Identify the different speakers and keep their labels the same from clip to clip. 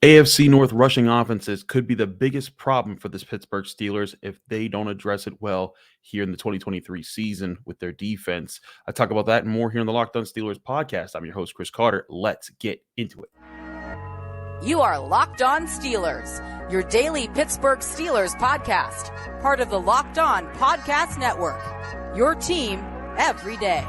Speaker 1: AFC North rushing offenses could be the biggest problem for the Pittsburgh Steelers if they don't address it well here in the 2023 season with their defense. I talk about that and more here on the Locked On Steelers podcast. I'm your host, Chris Carter. Let's get into it.
Speaker 2: You are Locked On Steelers, your daily Pittsburgh Steelers podcast, part of the Locked On Podcast Network, your team every day.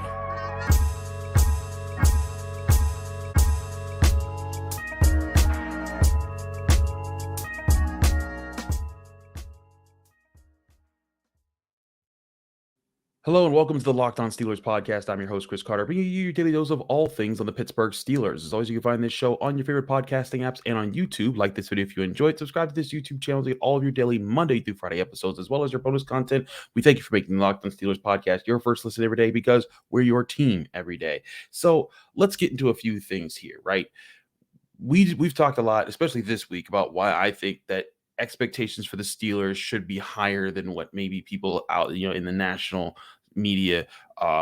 Speaker 1: Hello and welcome to the Locked On Steelers podcast. I'm your host, Chris Carter, bringing you your daily dose of all things on the Pittsburgh Steelers. As always, you can find this show on your favorite podcasting apps and on YouTube. Like this video if you enjoyed. Subscribe to this YouTube channel to get all of your daily Monday through Friday episodes, as well as your bonus content. We thank you for making the Locked On Steelers podcast your first listen every day because we're your team every day. So let's get into a few things here, right? We've talked a lot, especially this week, about why I think that expectations for the Steelers should be higher than what maybe people out, in the national media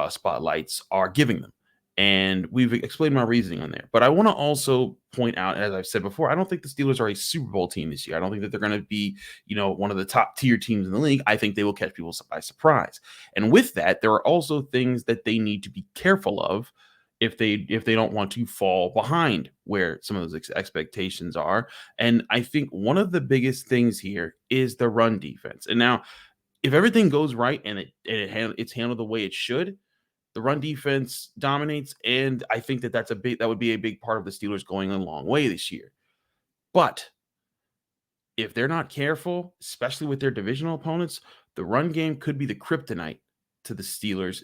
Speaker 1: spotlights are giving them. And we've explained my reasoning on there. But I want to also point out, as I've said before, I don't think the Steelers are a Super Bowl team this year. I don't think that they're going to be, one of the top tier teams in the league. I think they will catch people by surprise. And with that, there are also things that they need to be careful of if they don't want to fall behind where some of those expectations are. And I think one of the biggest things here is the run defense. And now, if everything goes right and it's handled the way it should, the run defense dominates. And I think that would be a big part of the Steelers going a long way this year. But if they're not careful, especially with their divisional opponents, the run game could be the kryptonite to the Steelers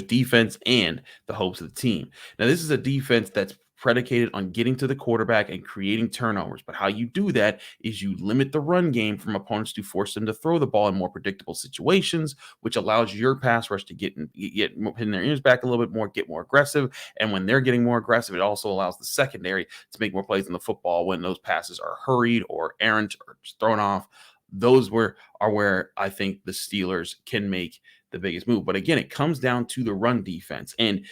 Speaker 1: defense and the hopes of the team. Now, this is a defense that's predicated on getting to the quarterback and creating turnovers. But how you do that is you limit the run game from opponents to force them to throw the ball in more predictable situations, which allows your pass rush to get in their ears back a little bit more, get more aggressive. And when they're getting more aggressive, it also allows the secondary to make more plays in the football when those passes are hurried or errant or just thrown off. Those are where I think the Steelers can make the biggest move. But again, it comes down to the run defense. And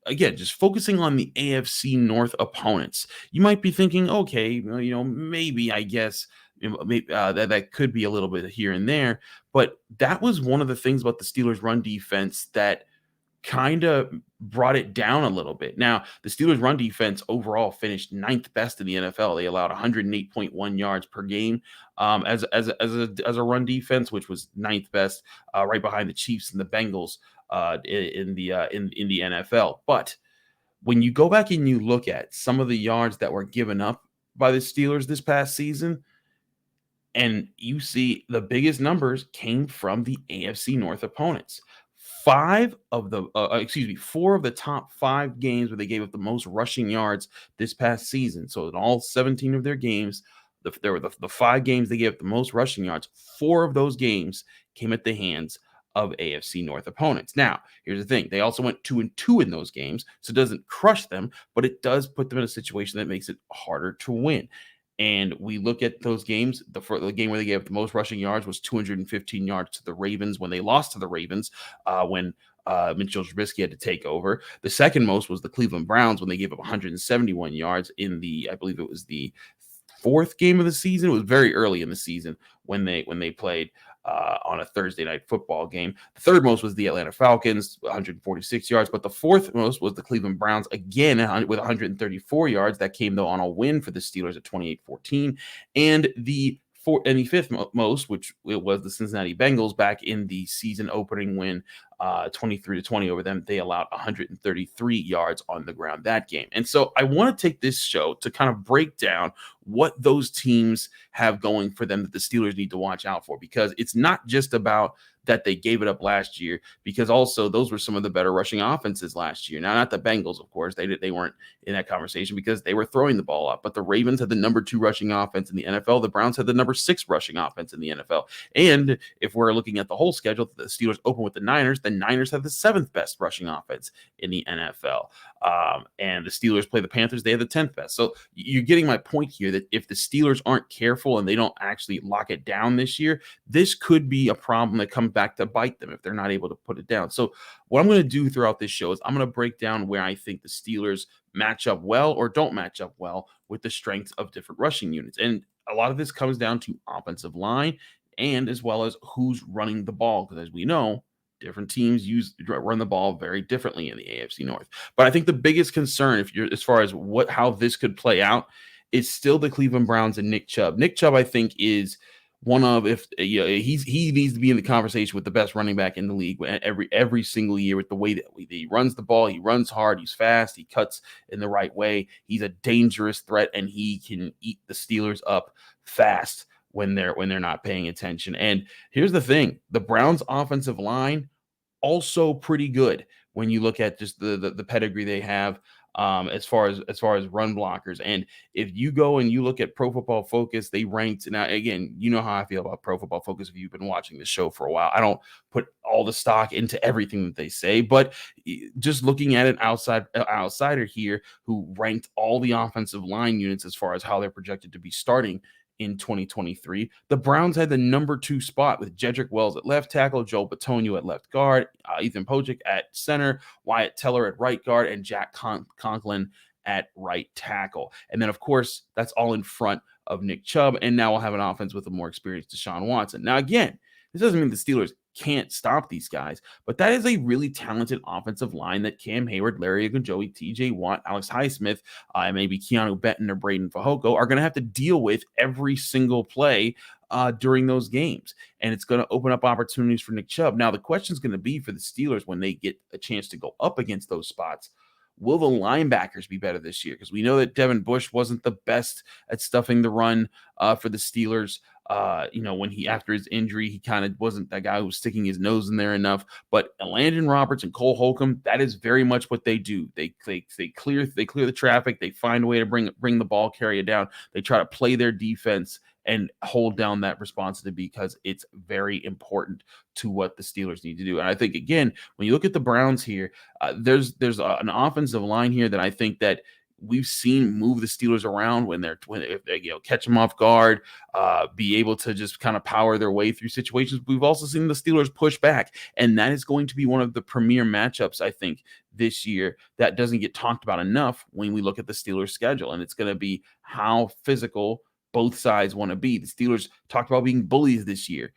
Speaker 1: again, just focusing on the AFC North opponents, you might be thinking, okay, maybe I guess that could be a little bit here and there. But that was one of the things about the Steelers run defense that kind of brought it down a little bit. Now, the Steelers run defense overall finished 9th best in the NFL. They allowed 108.1 yards per game as a run defense, which was 9th best, right behind the Chiefs and the Bengals in the NFL. But when you go back and you look at some of the yards that were given up by the Steelers this past season, and you see the biggest numbers came from the AFC North opponents. 4 of the top 5 games where they gave up the most rushing yards this past season. So in all 17 of their games, there were the 5 games they gave up the most rushing yards. 4 of those games came at the hands of AFC North opponents. Now, here's the thing. They also went 2-2 in those games, so it doesn't crush them, but it does put them in a situation that makes it harder to win. And we look at those games. The game where they gave up the most rushing yards was 215 yards to the Ravens when they lost to the Ravens when Mitchell Trubisky had to take over. The second most was the Cleveland Browns when they gave up 171 yards in I believe it was the 4th game of the season. It was very early in the season when they played on a Thursday night football game. The third most was the Atlanta Falcons, 146 yards, but the 4th most was the Cleveland Browns, again with 134 yards. That came, though, on a win for the Steelers at 28-14. And the 5th most, which it was the Cincinnati Bengals back in the season opening win, 23-20 over them. They allowed 133 yards on the ground that game. And so I want to take this show to kind of break down what those teams have going for them that the Steelers need to watch out for, because it's not just about that they gave it up last year, because also those were some of the better rushing offenses last year. Now, not the Bengals, of course. They weren't in that conversation because they were throwing the ball up. But the Ravens had the number 2 rushing offense in the NFL. The Browns had the number 6 rushing offense in the NFL. And if we're looking at the whole schedule, the Steelers open with the Niners. The Niners have the 7th best rushing offense in the NFL. And the Steelers play the Panthers. They have the 10th best. So you're getting my point here that if the Steelers aren't careful and they don't actually lock it down this year, this could be a problem that comes back to bite them if they're not able to put it down. So what I'm going to do throughout this show is I'm going to break down where I think the Steelers match up well or don't match up well with the strengths of different rushing units. And a lot of this comes down to offensive line and as well as who's running the ball. Because as we know, different teams run the ball very differently in the AFC North. But I think the biggest concern, if you're as far as how this could play out, is still the Cleveland Browns and Nick Chubb. Nick Chubb, I think, is one of he needs to be in the conversation with the best running back in the league every single year with the way that he runs the ball. He runs hard, he's fast, he cuts in the right way. He's a dangerous threat, and he can eat the Steelers up fast when they're not paying attention. And here's the thing: the Browns' offensive line also pretty good when you look at just the pedigree they have. As far as run blockers. And if you go and you look at Pro Football Focus, they ranked, now again, you know how I feel about Pro Football Focus if you've been watching this show for a while. I don't put all the stock into everything that they say, but just looking at an outsider here who ranked all the offensive line units as far as how they're projected to be starting in 2023, the Browns had the number 2 spot with Jedrick Wells at left tackle, Joel Bitonio at left guard, Ethan Pocic at center, Wyatt Teller at right guard, and Jack Conklin at right tackle. And then, of course, that's all in front of Nick Chubb. And now we'll have an offense with a more experienced Deshaun Watson. Now, again, this doesn't mean the Steelers can't stop these guys, but that is a really talented offensive line that Cam Hayward, Larry Ogunjobi, TJ Watt, Alex Highsmith, and maybe Keanu Benton or Braden Fajoko are going to have to deal with every single play during those games. And it's going to open up opportunities for Nick Chubb. Now, the question is going to be for the Steelers when they get a chance to go up against those spots. Will the linebackers be better this year? Because we know that Devin Bush wasn't the best at stuffing the run for the Steelers. When after his injury, he kind of wasn't that guy who was sticking his nose in there enough. But Landon Roberts and Cole Holcomb, that is very much what they do. They clear the traffic. They find a way to bring the ball carrier down. They try to play their defense and hold down that responsibility because it's very important to what the Steelers need to do. And I think, again, when you look at the Browns here, there's an offensive line here that I think that we've seen move the Steelers around if they catch them off guard, be able to just kind of power their way through situations. We've also seen the Steelers push back, and that is going to be one of the premier matchups, I think, this year that doesn't get talked about enough when we look at the Steelers schedule. And it's going to be how physical both sides want to be. The Steelers talked about being bullies this year.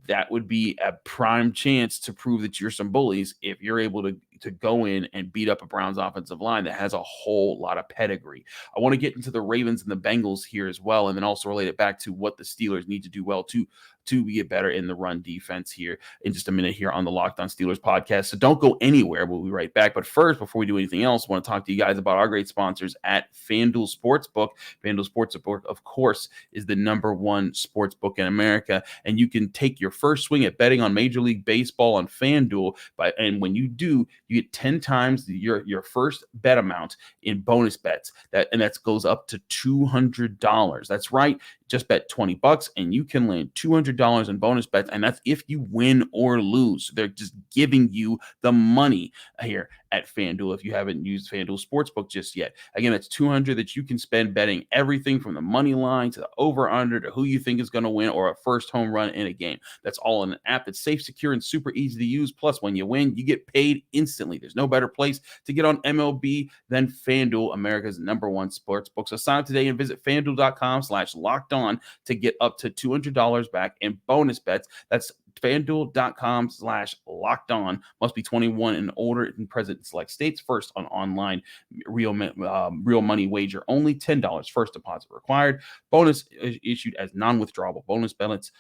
Speaker 1: That would be a prime chance to prove that you're some bullies if you're able to go in and beat up a Browns offensive line that has a whole lot of pedigree. I want to get into the Ravens and the Bengals here as well, and then also relate it back to what the Steelers need to do well to get better in the run defense here in just a minute here on the Locked On Steelers podcast. So don't go anywhere. We'll be right back. But first, before we do anything else, I want to talk to you guys about our great sponsors at FanDuel Sportsbook. FanDuel Sportsbook, of course, is the #1 sportsbook in America, and you can take your first swing at betting on Major League Baseball on FanDuel. And when you do, you get 10 times your first bet amount in bonus bets. That goes up to $200. That's right. Just bet $20 and you can land $200 in bonus bets. And that's if you win or lose. They're just giving you the money here at FanDuel if you haven't used FanDuel Sportsbook just yet. Again, it's $200 that you can spend betting everything from the money line to the over-under to who you think is going to win or a first home run in a game. That's all in an app that's safe, secure, and super easy to use. Plus, when you win, you get paid instantly. There's no better place to get on MLB than FanDuel, America's #1 sportsbook. So sign up today and visit FanDuel.com/lockedon to get up to $200 back in bonus bets. That's FanDuel.com/lockedon. Must be 21 and older and present in select states. First on online real money wager only. $10 first deposit required. Bonus issued as non-withdrawable bonus benefits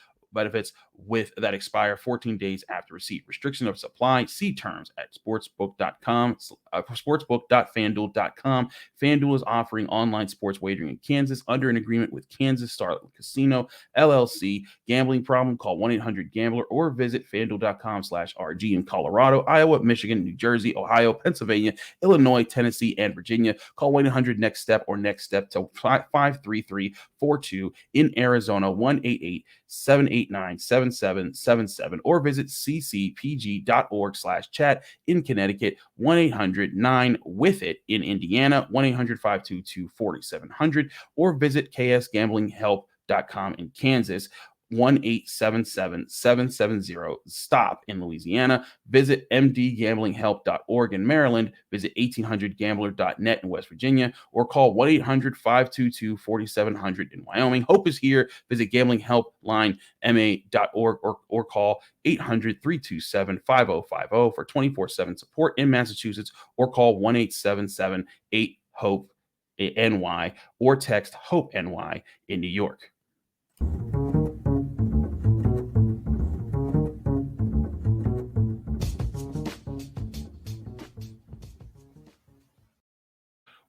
Speaker 1: with that expire 14 days after receipt. Restriction of supply. See terms at sportsbook.fanduel.com. FanDuel is offering online sports wagering in Kansas under an agreement with Kansas Star Casino LLC. Gambling problem? Call 1-800-GAMBLER or visit fanduel.com/RG in Colorado, Iowa, Michigan, New Jersey, Ohio, Pennsylvania, Illinois, Tennessee, and Virginia. Call 1-800-NEXT-STEP or NEXT STEP to 53342 in Arizona, 1-888-789-7777, or visit ccpg.org/chat in Connecticut, 1-800-9-WITH-IT in Indiana, 1-800-522-4700, or visit ksgamblinghelp.com in Kansas. 1-877-770-STOP in Louisiana. Visit mdgamblinghelp.org in Maryland. Visit 1800gambler.net in West Virginia, or call 1-800-522-4700 in Wyoming. Hope is here. Visit gamblinghelplinema.org or call 800-327-5050 for 24/7 support in Massachusetts, or call 1-877-8-HOPE-NY or text HOPE-NY in New York.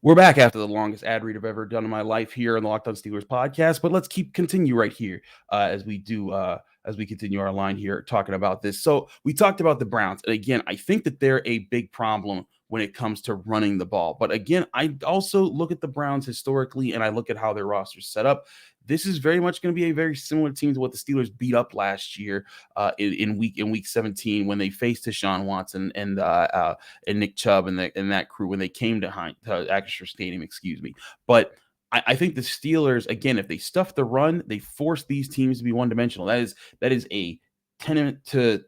Speaker 1: We're back after the longest ad read I've ever done in my life here on the Locked On Steelers podcast, but let's continue right here as we continue our line here talking about this. So we talked about the Browns, and again, I think that they're a big problem when it comes to running the ball. But again, I also look at the Browns historically, and I look at how their roster's set up. This is very much going to be a very similar team to what the Steelers beat up last year in week 17 when they faced Deshaun Watson and Nick Chubb and that crew when they came to Acrisure Stadium, But I think the Steelers, again, if they stuff the run, they force these teams to be one-dimensional. That is a tenet to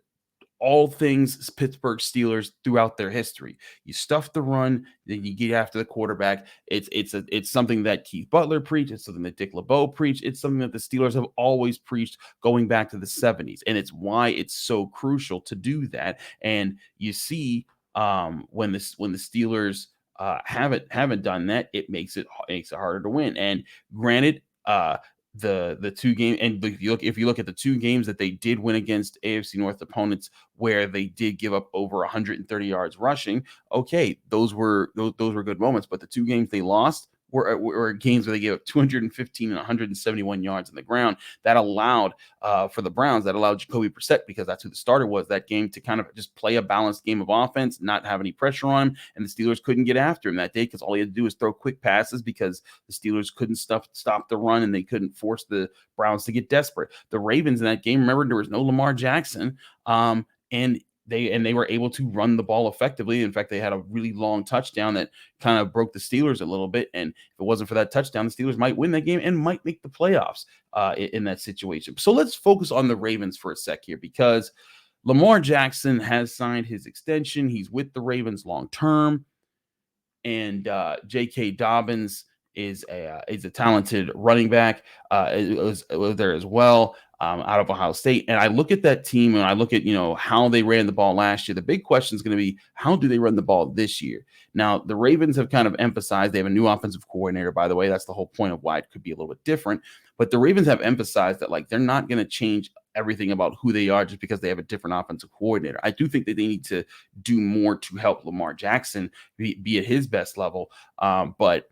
Speaker 1: all things Pittsburgh Steelers throughout their history. You stuff the run, then you get after the quarterback. It's something that Keith Butler preached. It's something that Dick LeBeau preached. It's something that the Steelers have always preached going back to the 70s, and it's why it's so crucial to do that. And you see when the Steelers haven't done that, it makes it harder to win. And granted, the two game, and if you look at the two games that they did win against AFC North opponents where they did give up over 130 yards rushing, okay, those were good moments. But the two games they lost were games where they gave up 215 and 171 yards on the ground. That allowed for the Browns, that allowed Jacoby Brissett, because that's who the starter was that game, to kind of just play a balanced game of offense, not have any pressure on him. And the Steelers couldn't get after him that day because all he had to do was throw quick passes because the Steelers couldn't stop the run and they couldn't force the Browns to get desperate. The Ravens in that game, remember, there was no Lamar Jackson, and they were able to run the ball effectively. In fact, they had a really long touchdown that kind of broke the Steelers a little bit. And if it wasn't for that touchdown, the Steelers might win that game and might make the playoffs in that situation. So let's focus on the Ravens for a sec here, because Lamar Jackson has signed his extension. He's with the Ravens long term, and J.K. Dobbins is a talented running back. It was there as well. Out of Ohio State. And I look at that team and I look at, how they ran the ball last year. The big question is going to be, how do they run the ball this year? Now, the Ravens have kind of emphasized, they have a new offensive coordinator, by the way. That's the whole point of why it could be a little bit different. But the Ravens have emphasized that, they're not going to change everything about who they are just because they have a different offensive coordinator. I do think that they need to do more to help Lamar Jackson be at his best level. But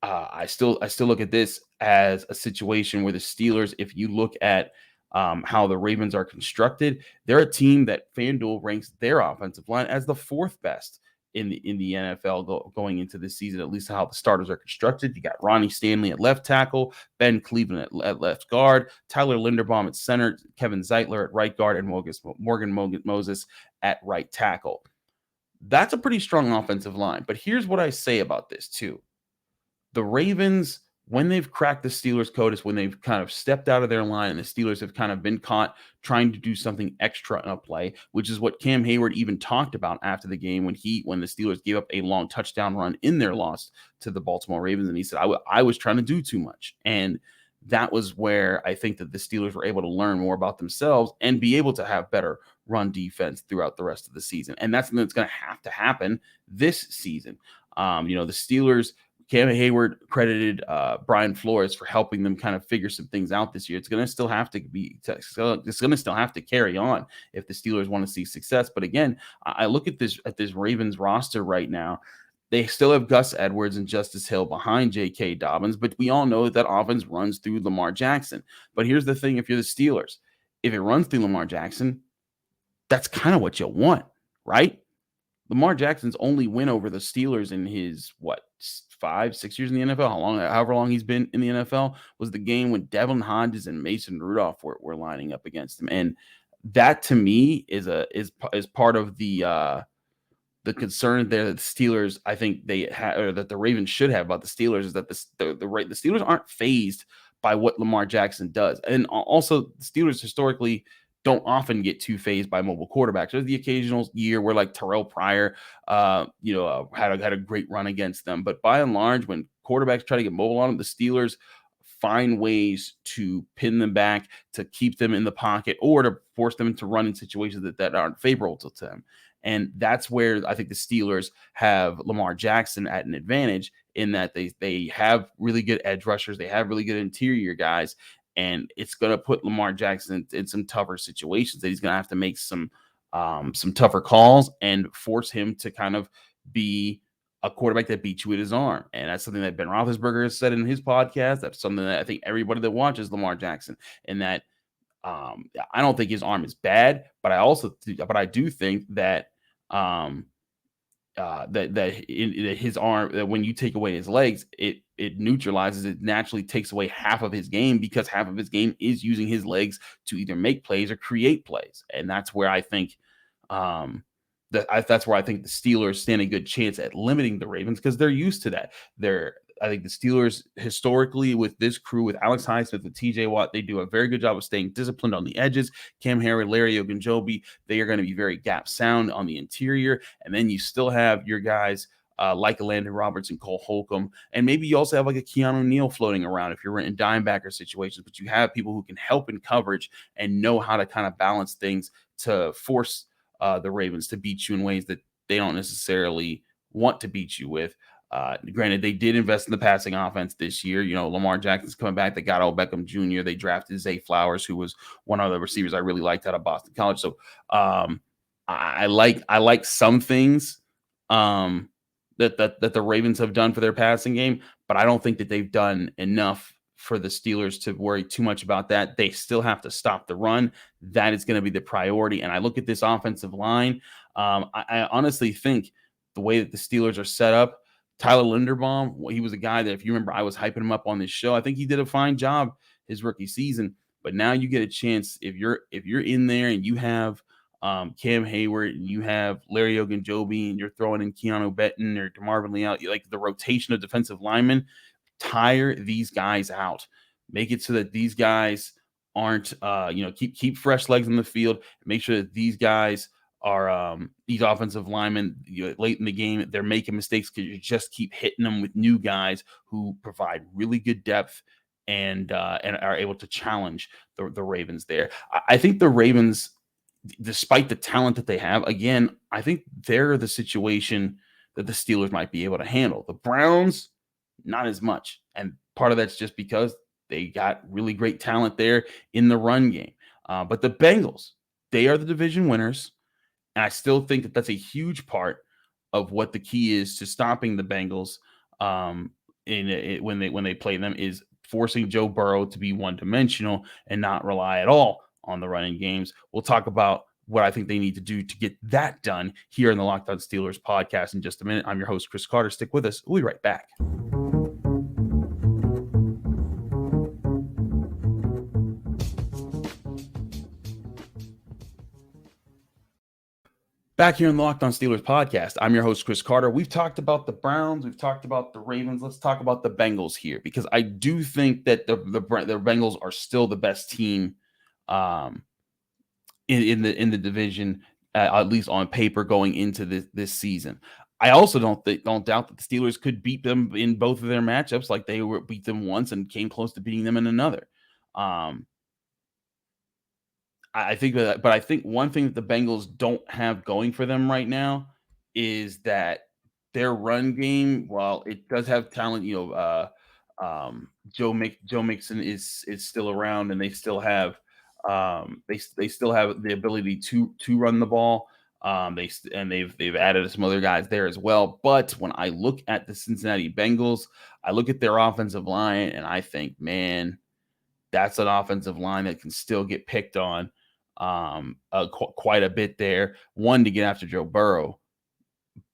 Speaker 1: I still look at this as a situation where the Steelers, if you look at how the Ravens are constructed, they're a team that FanDuel ranks their offensive line as the fourth best in the NFL going into this season, at least how the starters are constructed. You got Ronnie Stanley at left tackle, Ben Cleveland at left guard, Tyler Linderbaum at center, Kevin Zeitler at right guard, and Morgan Moses at right tackle. That's a pretty strong offensive line. But here's what I say about this too. The Ravens, when they've cracked the Steelers' code, is when they've kind of stepped out of their line and the Steelers have kind of been caught trying to do something extra in a play, which is what Cam Hayward even talked about after the game when the Steelers gave up a long touchdown run in their loss to the Baltimore Ravens. And he said, I was trying to do too much. And that was where I think that the Steelers were able to learn more about themselves and be able to have better run defense throughout the rest of the season. And that's something that's going to have to happen this season. The Steelers, Cam Hayward credited Brian Flores for helping them kind of figure some things out this year. It's going to still have to carry on if the Steelers want to see success. But again, I look at this Ravens roster right now. They still have Gus Edwards and Justice Hill behind J.K. Dobbins, but we all know that offense runs through Lamar Jackson. But here's the thing: if you're the Steelers, if it runs through Lamar Jackson, that's kind of what you want, right? Lamar Jackson's only win over the Steelers in his 5-6 years in the NFL, however long he's been in the NFL, was the game when Devin Hodges and Mason Rudolph were lining up against him. And that to me is part of the concern there that the Steelers, I think that the Ravens should have about the Steelers, is that the Steelers aren't fazed by what Lamar Jackson does. And also, the Steelers historically don't often get too phased by mobile quarterbacks. There's the occasional year where like Terrell Pryor, had a great run against them. But by and large, when quarterbacks try to get mobile on them, the Steelers find ways to pin them back, to keep them in the pocket, or to force them to run in situations that aren't favorable to them. And that's where I think the Steelers have Lamar Jackson at an advantage, in that they have really good edge rushers. They have really good interior guys. And it's going to put Lamar Jackson in some tougher situations that he's going to have to make some tougher calls and force him to kind of be a quarterback that beats you with his arm. And that's something that Ben Roethlisberger has said in his podcast. That's something that I think everybody that watches Lamar Jackson, and that I don't think his arm is bad, but I do think that his arm, that when you take away his legs, it neutralizes, it naturally takes away half of his game, because half of his game is using his legs to either make plays or create plays. And that's where I think that's where I think the Steelers stand a good chance at limiting the Ravens, because they're used to that. I think the Steelers historically, with this crew, with Alex Highsmith, with TJ Watt, they do a very good job of staying disciplined on the edges. Cam Hayward, Larry Ogunjobi, they are going to be very gap sound on the interior. And then you still have your guys like Landon Roberts and Cole Holcomb. And maybe you also have like a Keanu Neal floating around if you're in dimebacker situations, but you have people who can help in coverage and know how to kind of balance things to force the Ravens to beat you in ways that they don't necessarily want to beat you with. Granted, they did invest in the passing offense this year. Lamar Jackson's coming back. They got Odell Beckham Jr. They drafted Zay Flowers, who was one of the receivers I really liked out of Boston College. So I like some things that the Ravens have done for their passing game, but I don't think that they've done enough for the Steelers to worry too much about that. They still have to stop the run. That is going to be the priority. And I look at this offensive line. I honestly think the way that the Steelers are set up, Tyler Linderbaum, he was a guy that, if you remember, I was hyping him up on this show. I think he did a fine job his rookie season, but now you get a chance, if you're in there and you have Cam Hayward and you have Larry Ogunjobi and you're throwing in Keanu Benton or DeMarvin Leal, like the rotation of defensive linemen, tire these guys out. Make it so that these guys aren't, keep fresh legs in the field. Make sure that these guys are these offensive linemen, late in the game, they're making mistakes because you just keep hitting them with new guys who provide really good depth and are able to challenge the Ravens there. I think the Ravens, despite the talent that they have, again, I think they're the situation that the Steelers might be able to handle. The Browns, not as much. And part of that's just because they got really great talent there in the run game. But the Bengals, they are the division winners. And I still think that that's a huge part of what the key is to stopping the Bengals when they play them, is forcing Joe Burrow to be one-dimensional and not rely at all on the running games. We'll talk about what I think they need to do to get that done here in the Locked On Steelers podcast in just a minute. I'm your host, Chris Carter. Stick with us. We'll be right back. Back here in the Locked On Steelers podcast, I'm your host, Chris Carter. We've talked about the Browns. We've talked about the Ravens. Let's talk about the Bengals here, because I do think that the Bengals are still the best team in the division, at least on paper, going into this season. I also don't doubt that the Steelers could beat them in both of their matchups, like they beat them once and came close to beating them in another. I think that, but I think one thing that the Bengals don't have going for them right now is that their run game, while it does have talent, Joe Mixon is still around, and they still have they still have the ability to run the ball. They've added some other guys there as well. But when I look at the Cincinnati Bengals, I look at their offensive line, and I think, man, that's an offensive line that can still get picked on quite a bit there. One, to get after Joe Burrow,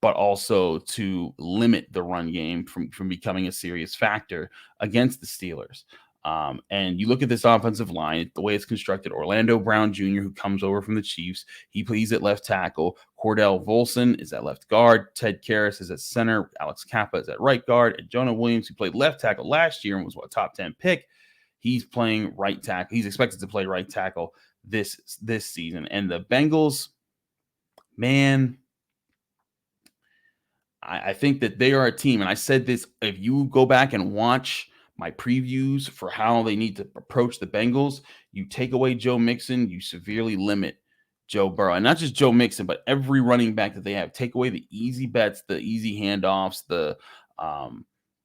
Speaker 1: but also to limit the run game from becoming a serious factor against the Steelers. And you look at this offensive line, the way it's constructed. Orlando Brown Jr., who comes over from the Chiefs, he plays at left tackle. Cordell Volson is at left guard. Ted Karras is at center. Alex Kappa is at right guard. And Jonah Williams, who played left tackle last year and was a top 10 pick, He's playing right tackle. He's expected to play right tackle this season. And the Bengals, man, I think that they are a team. And I said this, if you go back and watch my previews for how they need to approach the Bengals, you take away Joe Mixon, you severely limit Joe Burrow. And not just Joe Mixon, but every running back that they have. Take away the easy bets, the easy handoffs, the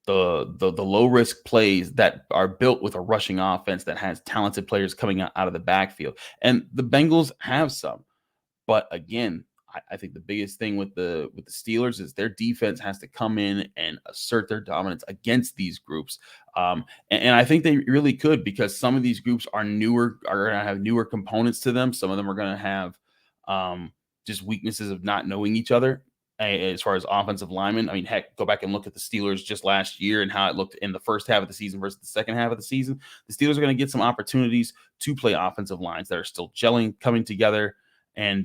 Speaker 1: low risk plays that are built with a rushing offense that has talented players coming out of the backfield. And the Bengals have some. But again, I think the biggest thing with the Steelers is their defense has to come in and assert their dominance against these groups. And I think they really could, because some of these groups are going to have newer components to them. Some of them are going to have just weaknesses of not knowing each other as far as offensive linemen. I mean, heck, go back and look at the Steelers just last year and how it looked in the first half of the season versus the second half of the season. The Steelers are going to get some opportunities to play offensive lines that are still gelling, coming together, and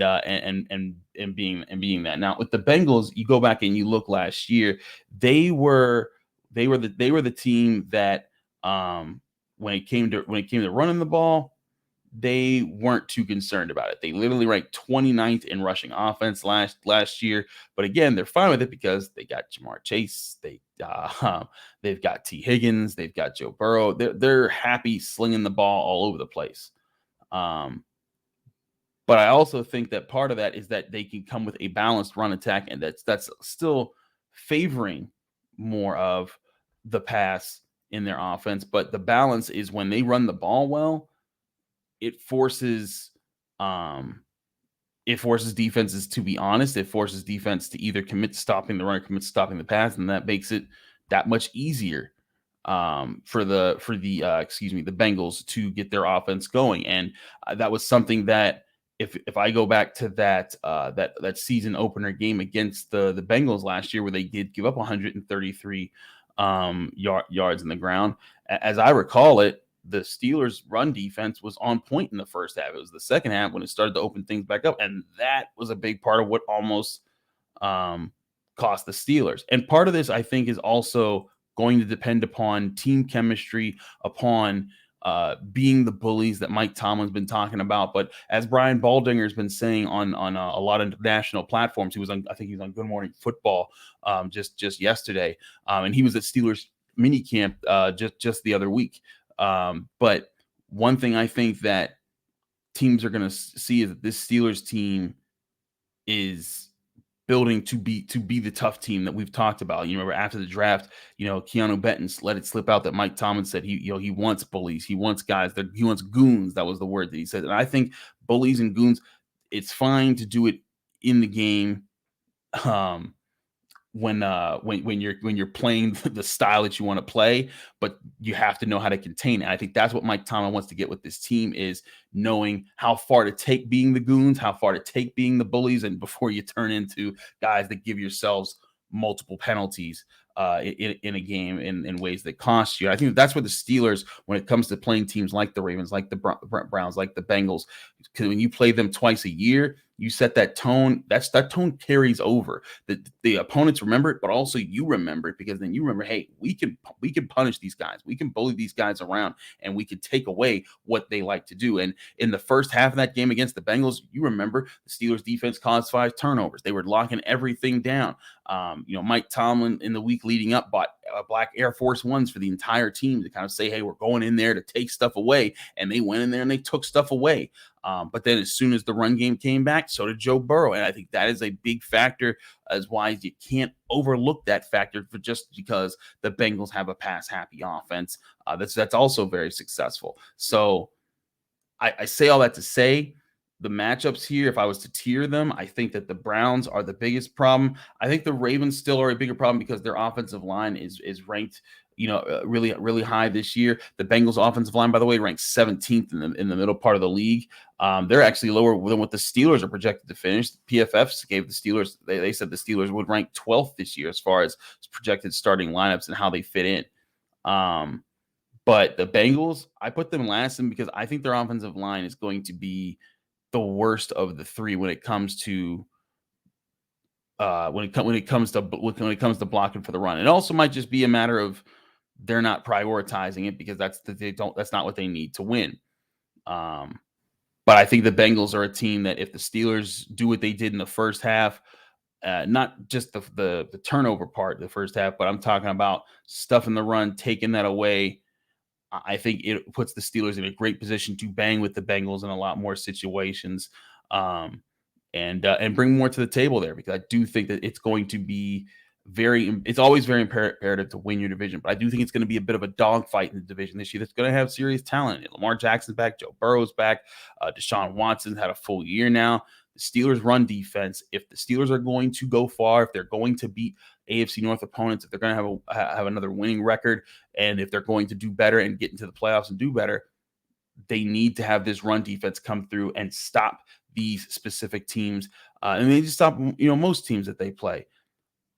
Speaker 1: being that. Now with the Bengals, you go back and you look last year, they were the team that when it came to running the ball, they weren't too concerned about it. They literally ranked 29th in rushing offense last year. But again, they're fine with it because they got JaMarr Chase, they've got T. Higgins, they've got Joe Burrow. They're happy slinging the ball all over the place. But I also think that part of that is that they can come with a balanced run attack, and that's still favoring more of the pass in their offense. But the balance is when they run the ball well, it forces defenses to be honest. It forces defense to either commit to stopping the run or commit to stopping the pass, and that makes it that much easier for the Bengals to get their offense going. And that was something that if I go back to that season opener game against the Bengals last year, where they did give up 133 yards in the ground, as I recall it, the Steelers' run defense was on point in the first half. It was the second half when it started to open things back up, and that was a big part of what almost cost the Steelers. And part of this, I think, is also going to depend upon team chemistry, upon being the bullies that Mike Tomlin's been talking about. But as Brian Baldinger's been saying on a lot of national platforms, I think he was on Good Morning Football just yesterday, and he was at Steelers mini camp just the other week. But one thing I think that teams are going to see is that this Steelers team is building to be the tough team that we've talked about. You remember after the draft, Keanu Benton let it slip out that Mike Tomlin said he wants bullies, he wants guys he wants goons. That was the word that he said. And I think bullies and goons, it's fine to do it in the game. When you're playing the style that you want to play, but you have to know how to contain it. I think that's what Mike Tomlin wants to get with this team, is knowing how far to take being the goons, how far to take being the bullies, and before you turn into guys that give yourselves multiple penalties in a game in ways that cost you. I think that's where the Steelers, when it comes to playing teams like the Ravens, like the Browns, like the Bengals, because when you play them twice a year, you set that tone. That tone carries over. The opponents remember it, but also you remember it, because then you remember, hey, we can punish these guys, we can bully these guys around, and we can take away what they like to do. And in the first half of that game against the Bengals, you remember the Steelers defense caused 5 turnovers. They were locking everything down. Mike Tomlin in the week leading up bought black Air Force Ones for the entire team to kind of say, hey, we're going in there to take stuff away. And they went in there and they took stuff away. But then as soon as the run game came back, so did Joe Burrow. And I think that is a big factor, as why you can't overlook that factor for just because the Bengals have a pass-happy offense. That's also very successful. So I say all that to say, the matchups here, if I was to tier them, I think that the Browns are the biggest problem. I think the Ravens still are a bigger problem because their offensive line is ranked really, really high this year. The Bengals offensive line, by the way, ranked 17th in the middle part of the league. They're actually lower than what the Steelers are projected to finish. PFF gave the Steelers, they said the Steelers would rank 12th this year as far as projected starting lineups and how they fit in. But the Bengals, I put them last in because I think their offensive line is going to be the worst of the three when it comes to when it comes to blocking for the run. It also might just be a matter of they're not prioritizing it because that's not what they need to win. But I think the Bengals are a team that if the Steelers do what they did in the first half, not just the turnover part of the first half, but I'm talking about stuff in the run, taking that away, I think it puts the Steelers in a great position to bang with the Bengals in a lot more situations, and bring more to the table there, because I do think that it's going to be it's always very imperative to win your division, but I do think it's going to be a bit of a dogfight in the division this year that's going to have serious talent in it. Lamar Jackson's back, Joe Burrow's back, Deshaun Watson's had a full year now. The Steelers' run defense, if the Steelers are going to go far, if they're going to beat AFC North opponents, if they're going to have another winning record, and if they're going to do better and get into the playoffs and do better, they need to have this run defense come through and stop these specific teams. And they just stop, most teams that they play.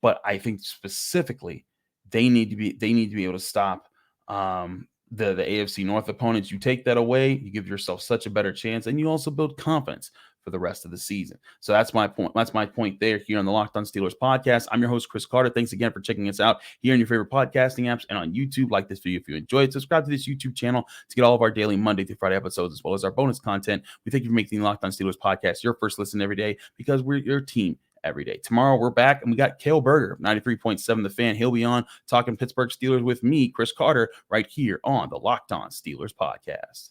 Speaker 1: But I think specifically they need to be able to stop the AFC North opponents. You take that away, you give yourself such a better chance, and you also build confidence for the rest of the season. So that's my point. That's my point there here on the Locked On Steelers podcast. I'm your host, Chris Carter. Thanks again for checking us out here on your favorite podcasting apps and on YouTube. Like this video if you enjoyed. Subscribe to this YouTube channel to get all of our daily Monday through Friday episodes, as well as our bonus content. We thank you for making the Locked On Steelers podcast your first listen every day, because we're your team every day. Tomorrow we're back, and we got Cale Berger of 93.7 The Fan. He'll be on talking Pittsburgh Steelers with me, Chris Carter, right here on the Locked On Steelers podcast.